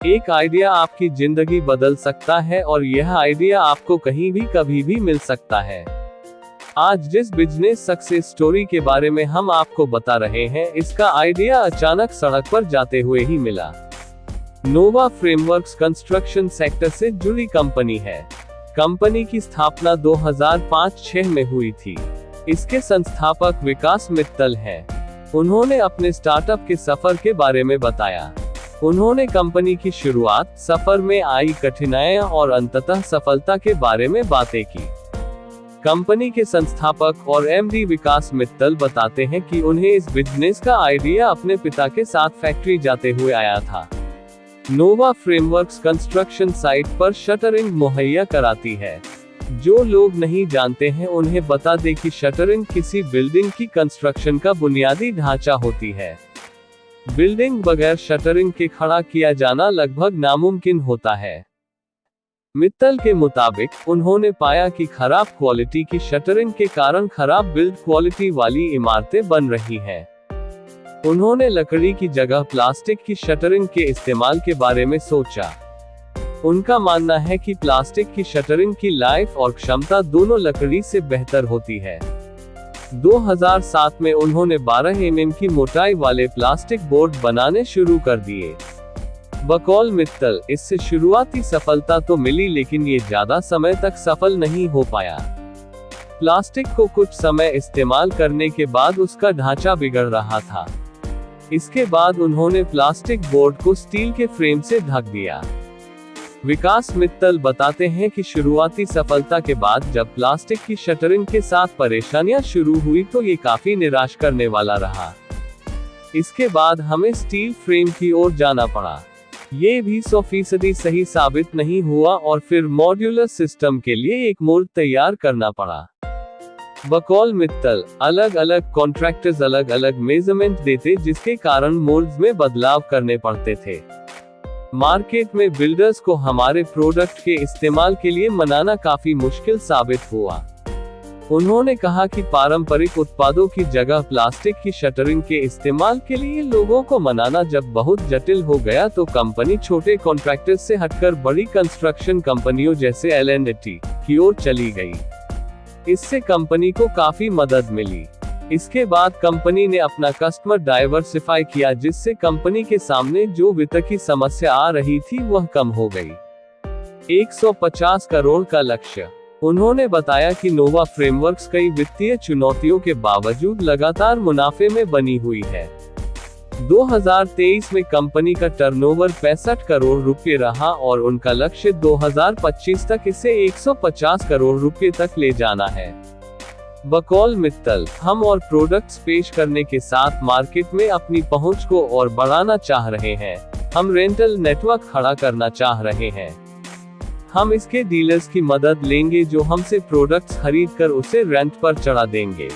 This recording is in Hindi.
एक आइडिया आपकी जिंदगी बदल सकता है और यह आइडिया आपको कहीं भी कभी भी मिल सकता है। आज जिस बिजनेस सक्सेस स्टोरी के बारे में हम आपको बता रहे हैं, इसका आइडिया अचानक सड़क पर जाते हुए ही मिला। नोवा फ्रेमवर्क्स कंस्ट्रक्शन सेक्टर से जुड़ी कंपनी है। कंपनी की स्थापना 2005-06 में हुई थी। इसके संस्थापक विकास मित्तल हैं। उन्होंने अपने स्टार्टअप के सफर के बारे में बताया। उन्होंने कंपनी की शुरुआत, सफर में आई कठिनाइयां और अंततः सफलता के बारे में बातें की। कंपनी के संस्थापक और एमडी विकास मित्तल बताते हैं कि उन्हें इस बिजनेस का आइडिया अपने पिता के साथ फैक्ट्री जाते हुए आया था। नोवा फ्रेमवर्क्स कंस्ट्रक्शन साइट पर शटरिंग मुहैया कराती है। जो लोग नहीं जानते हैं उन्हें बता दें कि शटरिंग किसी बिल्डिंग की कंस्ट्रक्शन का बुनियादी ढांचा होती है। बिल्डिंग बगैर शटरिंग के खड़ा किया जाना लगभग नामुमकिन होता है। मित्तल के मुताबिक, उन्होंने पाया कि खराब क्वालिटी की शटरिंग के कारण खराब बिल्ड क्वालिटी वाली इमारतें बन रही हैं। उन्होंने लकड़ी की जगह प्लास्टिक की शटरिंग के इस्तेमाल के बारे में सोचा। उनका मानना है कि प्लास्टिक की शटरिंग की लाइफ और क्षमता दोनों लकड़ी से बेहतर होती है। 2007 में उन्होंने 12 mm की मोटाई वाले प्लास्टिक बोर्ड बनाने शुरू कर दिए। बकौल मित्तल, इससे शुरुआती सफलता तो मिली लेकिन ये ज्यादा समय तक सफल नहीं हो पाया। प्लास्टिक को कुछ समय इस्तेमाल करने के बाद उसका ढांचा बिगड़ रहा था। इसके बाद उन्होंने प्लास्टिक बोर्ड को स्टील के फ्रेम से ढक दिया। विकास मित्तल बताते हैं कि शुरुआती सफलता के बाद जब प्लास्टिक की शटरिंग के साथ परेशानियां शुरू हुई तो ये काफी निराश करने वाला रहा। इसके बाद हमें स्टील फ्रेम की ओर जाना पड़ा। ये भी 100% सही साबित नहीं हुआ और फिर मॉड्यूलर सिस्टम के लिए एक मोल्ड तैयार करना पड़ा। बकौल मित्तल, अलग अलग कॉन्ट्रैक्टर्स अलग अलग मेजरमेंट देते जिसके कारण मोल्ड्स में बदलाव करने पड़ते थे। मार्केट में बिल्डर्स को हमारे प्रोडक्ट के इस्तेमाल के लिए मनाना काफी मुश्किल साबित हुआ। उन्होंने कहा कि पारंपरिक उत्पादों की जगह प्लास्टिक की शटरिंग के इस्तेमाल के लिए लोगों को मनाना जब बहुत जटिल हो गया तो कंपनी छोटे कॉन्ट्रैक्टर्स से हटकर बड़ी कंस्ट्रक्शन कंपनियों जैसे L&T की ओर चली गई। इससे कंपनी को काफी मदद मिली। इसके बाद कंपनी ने अपना कस्टमर डाइवर्सिफाई किया जिससे कंपनी के सामने जो वित्त की समस्या आ रही थी वह कम हो गई। 150 करोड़ का लक्ष्य। उन्होंने बताया कि नोवा फ्रेमवर्क्स कई वित्तीय चुनौतियों के बावजूद लगातार मुनाफे में बनी हुई है। 2023 में कंपनी का टर्नओवर 65 करोड़ रुपए रहा और उनका लक्ष्य 2025 तक इसे 150 करोड़ रुपए तक ले जाना है। बकौल मित्तल, हम और प्रोडक्ट्स पेश करने के साथ मार्केट में अपनी पहुंच को और बढ़ाना चाह रहे हैं। हम रेंटल नेटवर्क खड़ा करना चाह रहे हैं। हम इसके डीलर्स की मदद लेंगे जो हमसे प्रोडक्ट्स खरीदकर उसे रेंट पर चढ़ा देंगे।